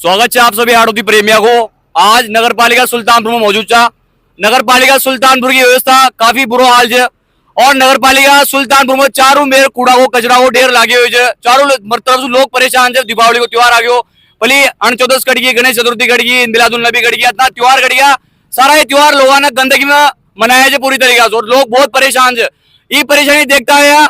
स्वागत है आप सभी हाड़ौती प्रेमियों को। आज नगर पालिका सुल्तानपुर में मौजूद था। नगर पालिका सुल्तानपुर की व्यवस्था काफी बुरा हाल है और नगर पालिका सुल्तानपुर में चारों मेर कूड़ा को कचरा को ढेर लागे हुए है। चारों तरफ से लोग परेशान है। दीपावली को त्योहार आ गयो, भले अनचौदस कट गई, गणेश चतुर्थी कट गई, मिलादुल नबी कट गया, इतना त्योहार कट गया। सारा ये त्योहार लोगों ने गंदगी में मनाया है पूरी तरीके से और लोग बहुत परेशान है। ये परेशानी देखता है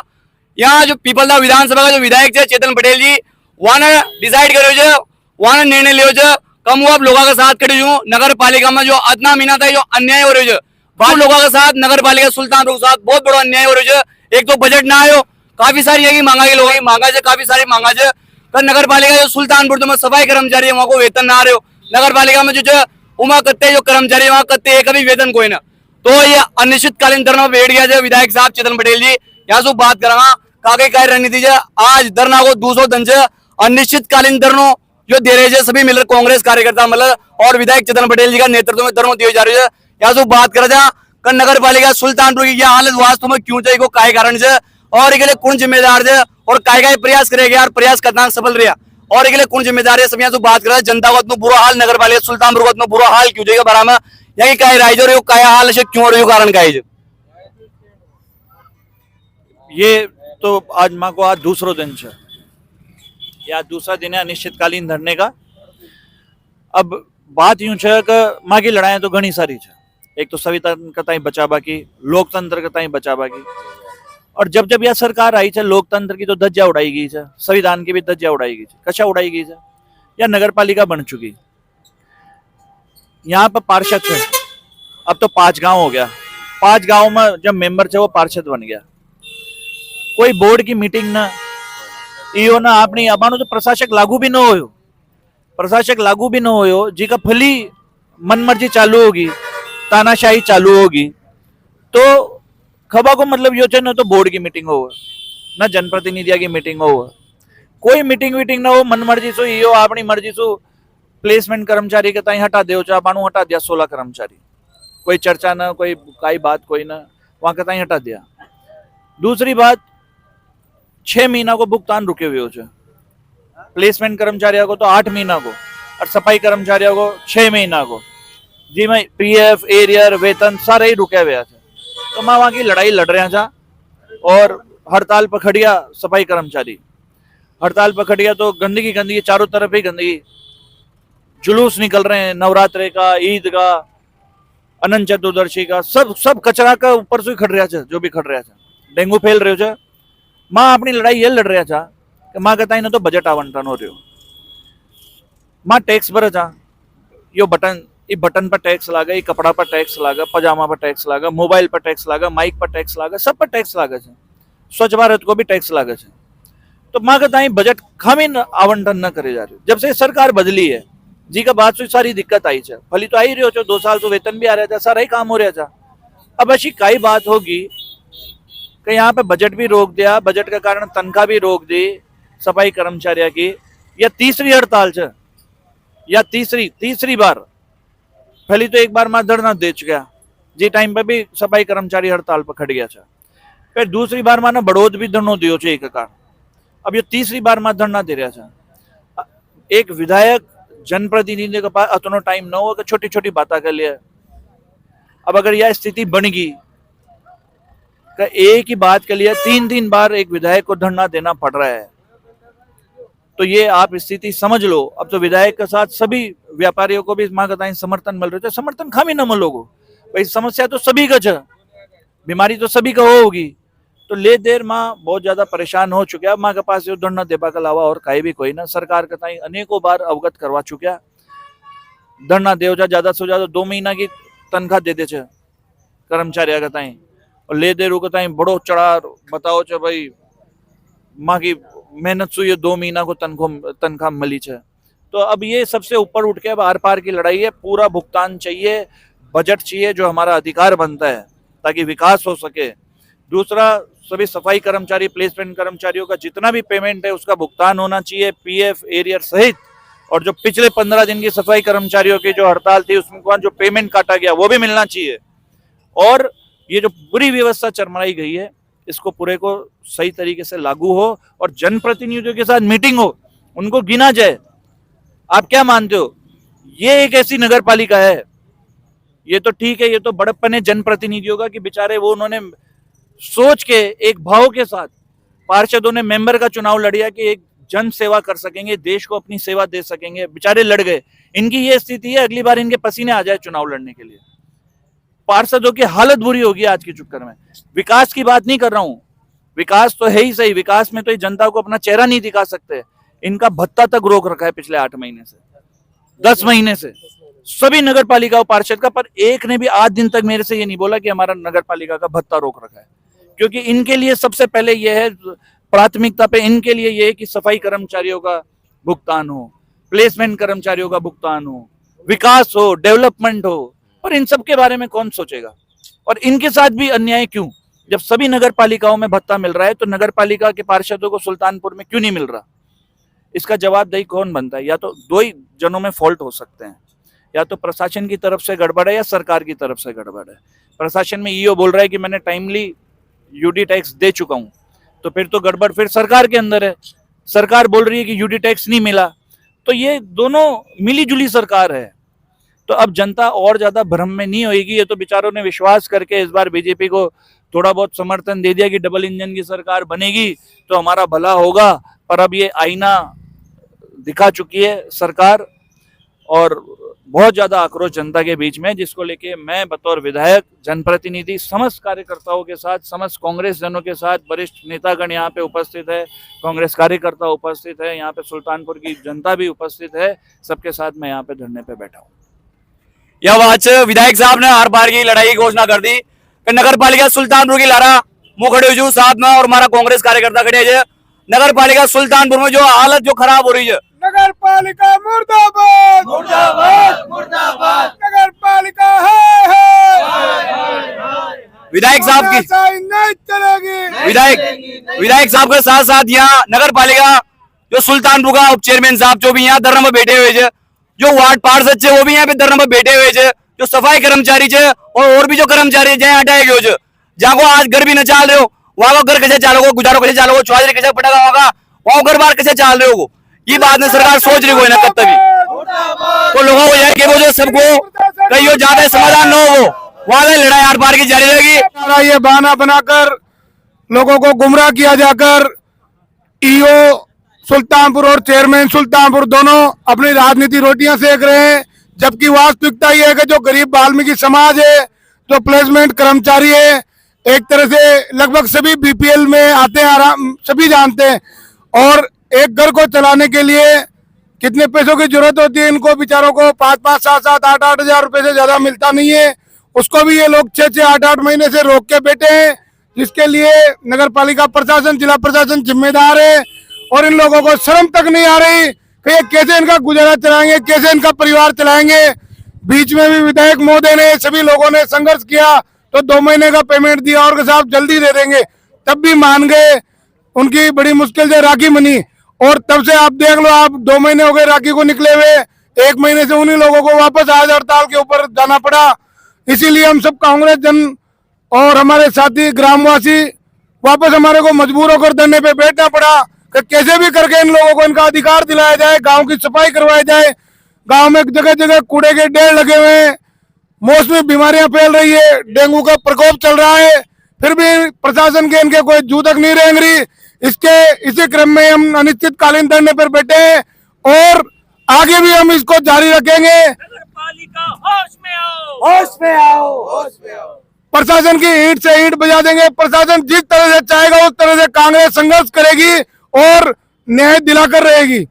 यहाँ जो पीपलदा विधानसभा का जो विधायक है चेतन पटेल जी, वहां ने डिसाइड करो, वहां निर्णय लियो कम हुआ लोगों के साथ खड़े हूँ। नगर पालिका में जो अदना मीना था, जो अन्याय हो रही है बाहर लोगों के साथ, नगर पालिका सुल्तानपुर के साथ बहुत बड़ा अन्याय हो रही है। एक तो बजट ना आयो, काफी सारी यही मांगा के लोग मांगा है, काफी सारी मांगा है। तो नगर पालिका जो सुल्तानपुर में सफाई कर्मचारी है वहां को वेतन ना आ रहे हो। नगर पालिका में जो उमा करते जो कर्मचारी वहां करते एक अभी वेतन कोई ना। तो ये अनिश्चितकालीन धरना बैठ गया है विधायक साहब चेतन पटेल जी। यहाँ से बात करा कागे काय रणनीति है। आज धरना को 200 दिन से अनिश्चितकालीन धरनो जो दे रहे हैं सभी मिलकर कांग्रेस कार्यकर्ता मतलब और विधायक चेतन पटेल जी का नेतृत्व में धरना दिए जा रही है। यहाँ से बात करा जा नगर पालिका सुल्तानपुर की हालत वास्तव में क्यों चाहिए, काय कारण से और इसके लिए कौन जिम्मेदार है और काय प्रयास करेगा यार, प्रयास करना सफल रहा और इसके लिए कौन जिम्मेदार है। सब यहाँ से बात करा जनता को इतना बुरा हाल, नगर पालिका सुल्तानपुर को इतना बुरा हाल क्यों चाहिए बारा में यहाँ काय राइज हो काय हाल से क्यों रही कारण का ये तो आज माँ को आज दूसरो दिन है या दूसरा दिन है अनिश्चितकालीन धरने का। अब बात यूं है कि माँ की लड़ाई तो घनी सारी है। एक तो संविधान का ताई बचावा की, लोकतंत्र का ताई बचावा की, और जब जब यह सरकार आई है लोकतंत्र की तो धज्जियां उड़ाई गई है, संविधान की भी धज्जियां उड़ाई गई है। कशा उड़ाई गई है? या नगर पालिका बन चुकी, यहाँ पर पार्षद है, अब तो 5 गांव हो गया। 5 गांव में जब मेंबर थे वो पार्षद बन गया। कोई बोर्ड की मीटिंग ना इो ना अपनी अबानो तो प्रशासक लागू भी न हो, प्रशासक लागू भी न हो जी का फली मनमर्जी चालू होगी, तानाशाही चालू होगी। तो खबा को मतलब यो है ना तो बोर्ड की मीटिंग हो ना जनप्रतिनिधिया की मीटिंग हो, कोई मीटिंग वीटिंग ना हो, मनमर्जी सो इो अपनी मर्जी सो प्लेसमेंट कर्मचारी के ताई हटा दे बानू हटा दिया 16 कर्मचारी, कोई चर्चा ना कोई काई बात कोई ना वहां के ताई हटा दिया। दूसरी बात 6 महीना को भुगतान रुके हुए हो, प्लेसमेंट कर्मचारियों को तो 8 महीना को और सफाई कर्मचारियों को 6 महीना को जी मैं पीएफ एरियर वेतन सारे ही रुके हुए थे। तो मैं वहां की लड़ाई लड़ रहा था और हड़ताल पर खड़िया सफाई कर्मचारी, हड़ताल पर खड़िया तो गंदगी गंदगी चारों तरफ ही गंदगी, जुलूस निकल रहे हैं नवरात्रे का, ईद का, अनंत चतुर्दशी का, सब कचरा का ऊपर से खड़ रहा था, जो भी खड़ रहा था, डेंगू फैल रहे हो। माँ अपनी लड़ाई ये लड़ रहा था कि माँ कहता ही ना तो बजट आवंटन हो रहे हो, माँ टैक्स भरे था, यो बटन पर टैक्स लागा, ये कपड़ा पर टैक्स लागा, पजामा पर टैक्स लागा, मोबाइल पर टैक्स लागा, माइक पर टैक्स लागा, सब पर टैक्स लागा है, स्वच्छ भारत को भी टैक्स लागा है। तो माँ कहता ही बजट खामी आवंटन न करे जा रहे। जब से सरकार बदली है जी का बात से सारी दिक्कत आई है, भली तो आई रही हो 2 साल तो वेतन भी आ रहा था, सारा ही काम हो रहा था। अब ऐसी कई बात होगी कि यहाँ पे बजट भी रोक दिया, बजट के कारण तनख्वाह भी रोक दी सफाई कर्मचारियों की। या तीसरी हड़ताल है या तीसरी बार, पहली तो एक बार मैं धरना दे चुका जी टाइम पे भी सफाई कर्मचारी हड़ताल पर खड़ गया था, फिर दूसरी बार माना बड़ौद भी धरनो दियो छे एक कारण, अब ये तीसरी बार मैं धरना दे रहा था। एक विधायक जनप्रतिनिधि के पास अतनो टाइम न हो कि छोटी छोटी बातें कर लिया। अब अगर यह स्थिति बन गई एक ही बात के लिए 3 बार एक विधायक को धरना देना पड़ रहा है, तो ये आप स्थिति समझ लो। अब तो विधायक के साथ सभी व्यापारियों को भी मां बताएं समर्थन मिल रहे थे, समर्थन खामी न मिलोगो भाई, समस्या तो सभी का है, बीमारी तो सभी का होगी। तो ले देर माँ बहुत ज्यादा परेशान हो चुका, माँ के पास धरना देवा के अलावा और कहीं भी कोई ना। सरकार के ताई अनेकों बार अवगत करवा चुका, धरना देव जा ज्यादा से ज्यादा 2 महीना की तनख्वाह दे दे कर्मचारी के ताई, और ले दे रुक ताई बड़ो चढ़ा बताओ छे भाई माँ की मेहनत से ये 2 महीना को तनख्वाह मिली है। तो अब ये सबसे ऊपर उठ के अब आर पार की लड़ाई है, पूरा भुगतान चाहिए, बजट चाहिए जो हमारा अधिकार बनता है ताकि विकास हो सके। दूसरा सभी सफाई कर्मचारी प्लेसमेंट कर्मचारियों का जितना भी पेमेंट है उसका भुगतान होना चाहिए, पीएफ एरियर सहित, और जो पिछले 15 दिन की सफाई कर्मचारियों की जो हड़ताल थी उसमें जो पेमेंट काटा गया वो भी मिलना चाहिए। और ये जो पूरी व्यवस्था चरमराई गई है इसको पूरे को सही तरीके से लागू हो और जनप्रतिनिधियों के साथ मीटिंग हो, उनको गिना जाए। आप क्या मानते हो ये एक ऐसी नगर पालिका है? ये तो ठीक है, ये तो बड़प्पन है जनप्रतिनिधियों का कि बेचारे वो उन्होंने सोच के एक भाव के साथ पार्षदों ने मेंबर का चुनाव लड़िया कि एक जन सेवा कर सकेंगे, देश को अपनी सेवा दे सकेंगे, बेचारे लड़ गए। इनकी ये स्थिति है, अगली बार इनके पसीने आ जाए चुनाव लड़ने के लिए। पार्षदों की हालत बुरी होगी आज के चक्कर में। विकास की बात नहीं कर रहा हूं, विकास तो है ही सही, विकास में तो ये जनता को अपना चेहरा नहीं दिखा सकते। इनका भत्ता तक रोक रखा है पिछले 8 महीने से, 10 महीने से, सभी नगर पालिका पार्षद का। पर एक ने भी आज दिन तक मेरे से ये नहीं बोला कि हमारा नगर पालिका का भत्ता रोक रखा है, क्योंकि इनके लिए सबसे पहले ये है, प्राथमिकता पे इनके लिए ये है कि सफाई कर्मचारियों का भुगतान हो, प्लेसमेंट कर्मचारियों का भुगतान हो, विकास हो, डेवलपमेंट हो। पर इन सब के बारे में कौन सोचेगा? और इनके साथ भी अन्याय क्यों? जब सभी नगर पालिकाओं में भत्ता मिल रहा है तो नगर पालिका के पार्षदों को सुल्तानपुर में क्यों नहीं मिल रहा? इसका जवाबदेही कौन बनता है? या तो दो ही जनों में फॉल्ट हो सकते हैं, या तो प्रशासन की तरफ से गड़बड़ है या सरकार की तरफ से गड़बड़ है। प्रशासन में ईओ बोल रहा है कि मैंने टाइमली यूडी टैक्स दे चुका हूं, तो फिर तो गड़बड़ फिर सरकार के अंदर है। सरकार बोल रही है कि यूडी टैक्स नहीं मिला, तो ये दोनों मिली जुली सरकार है। तो अब जनता और ज्यादा भ्रम में नहीं होगी। ये तो बेचारों ने विश्वास करके इस बार बीजेपी को थोड़ा बहुत समर्थन दे दिया कि डबल इंजन की सरकार बनेगी तो हमारा भला होगा। पर अब ये आईना दिखा चुकी है सरकार, और बहुत ज्यादा आक्रोश जनता के बीच में, जिसको लेके मैं बतौर विधायक, जनप्रतिनिधि, समस्त कार्यकर्ताओं के साथ, समस्त कांग्रेस जनों के साथ, वरिष्ठ नेतागण यहाँ पे उपस्थित है, कांग्रेस कार्यकर्ता उपस्थित है, यहाँ पे सुल्तानपुर की जनता भी उपस्थित है, सबके साथ मैं यहाँ पे धरने पे बैठा हूँ। यह बात विधायक साहब ने हर बार की लड़ाई की घोषणा कर दी कि नगर पालिका सुल्तानपुर की लड़ा मुंह खड़े हुए साथ में, और हमारा कांग्रेस कार्यकर्ता खड़े है। नगर पालिका सुल्तानपुर में जो हालत जो खराब हो रही है, नगर पालिका मुर्दाबाद मुर्दाबाद मुर्दाबाद, नगर पालिका है विधायक साहब की नहीं चलेगी। विधायक साहब के साथ साथ यहाँ नगर पालिका जो सुल्तानपुर का उप चेयरमैन साहब जो भी यहाँ धरने में बैठे हुए, जो वार्ड पार्षद है वो भी यहाँ पे धरने में बैठे हुए, जो सफाई कर्मचारी है और भी जो कर्मचारी है हटाए गए, जहाँ को आज घर भी न चाल रहे हो, वहां को घर कैसे चालोगे, गुजारो कैसे चालोगे, चौधरी कैसे पटेगा होगा, वहां घर बार कैसे चाल रहे हो? ये बात में सरकार सोच रही हो ना कब तक, तो लोगों को यह कि वो जो सबको कहीं हो ज्यादा समाधान न हो, वहां लड़ाई हर बार की जारी रहेगी। ये बहाना बनाकर लोगों को गुमराह किया जाकर ईओ सुल्तानपुर और चेयरमैन सुल्तानपुर दोनों अपनी राजनीति रोटियां सेक रहे हैं, जबकि वास्तविकता ये है कि जो गरीब वाल्मीकि समाज है, जो प्लेसमेंट कर्मचारी है, एक तरह से लगभग सभी बीपीएल में आते हैं, आराम सभी जानते हैं, और एक घर को चलाने के लिए कितने पैसों की जरूरत होती है इनको बेचारों को, 5-5, 7-7, 8-8 हजार रुपए से ज्यादा मिलता नहीं है। उसको भी ये लोग 6-6, 8-8 महीने से रोक के बैठे हैं, जिसके लिए नगर पालिका प्रशासन, जिला प्रशासन जिम्मेदार है। और इन लोगों को शर्म तक नहीं आ रही कि ये कैसे इनका गुजारा चलाएंगे, कैसे इनका परिवार चलाएंगे। बीच में भी विधायक महोदय ने, सभी लोगों ने संघर्ष किया तो 2 महीने का पेमेंट दिया और साहब जल्दी दे देंगे, तब भी मान गए। उनकी बड़ी मुश्किल से राखी बनी, और तब से आप देख लो, आप 2 महीने हो गए राखी को निकले हुए, 1 महीने से उन्हीं लोगों को वापस आज हड़ताल के ऊपर जाना पड़ा। इसीलिए हम सब कांग्रेस जन और हमारे साथी ग्रामवासी वापस हमारे को मजबूर होकर धरने पे बैठना पड़ा कि कैसे भी करके इन लोगों को इनका अधिकार दिलाया जाए, गांव की सफाई करवाई जाए। गांव में जगह जगह कूड़े के ढेर लगे हुए हैं, मौसमी बीमारियां फैल रही है, डेंगू का प्रकोप चल रहा है, फिर भी प्रशासन के इनके कोई जू तक नहीं रेंग रही। इसी क्रम में हम अनिश्चितकालीन धरने पर बैठे हैं और आगे भी हम इसको जारी रखेंगे। होश में आओ, होश में आओ, होश में आओ। प्रशासन की ईंट से ईंट बजा देंगे। प्रशासन जिस तरह से चाहेगा उस तरह से कांग्रेस संघर्ष करेगी और न्याय दिलाकर रहेगी।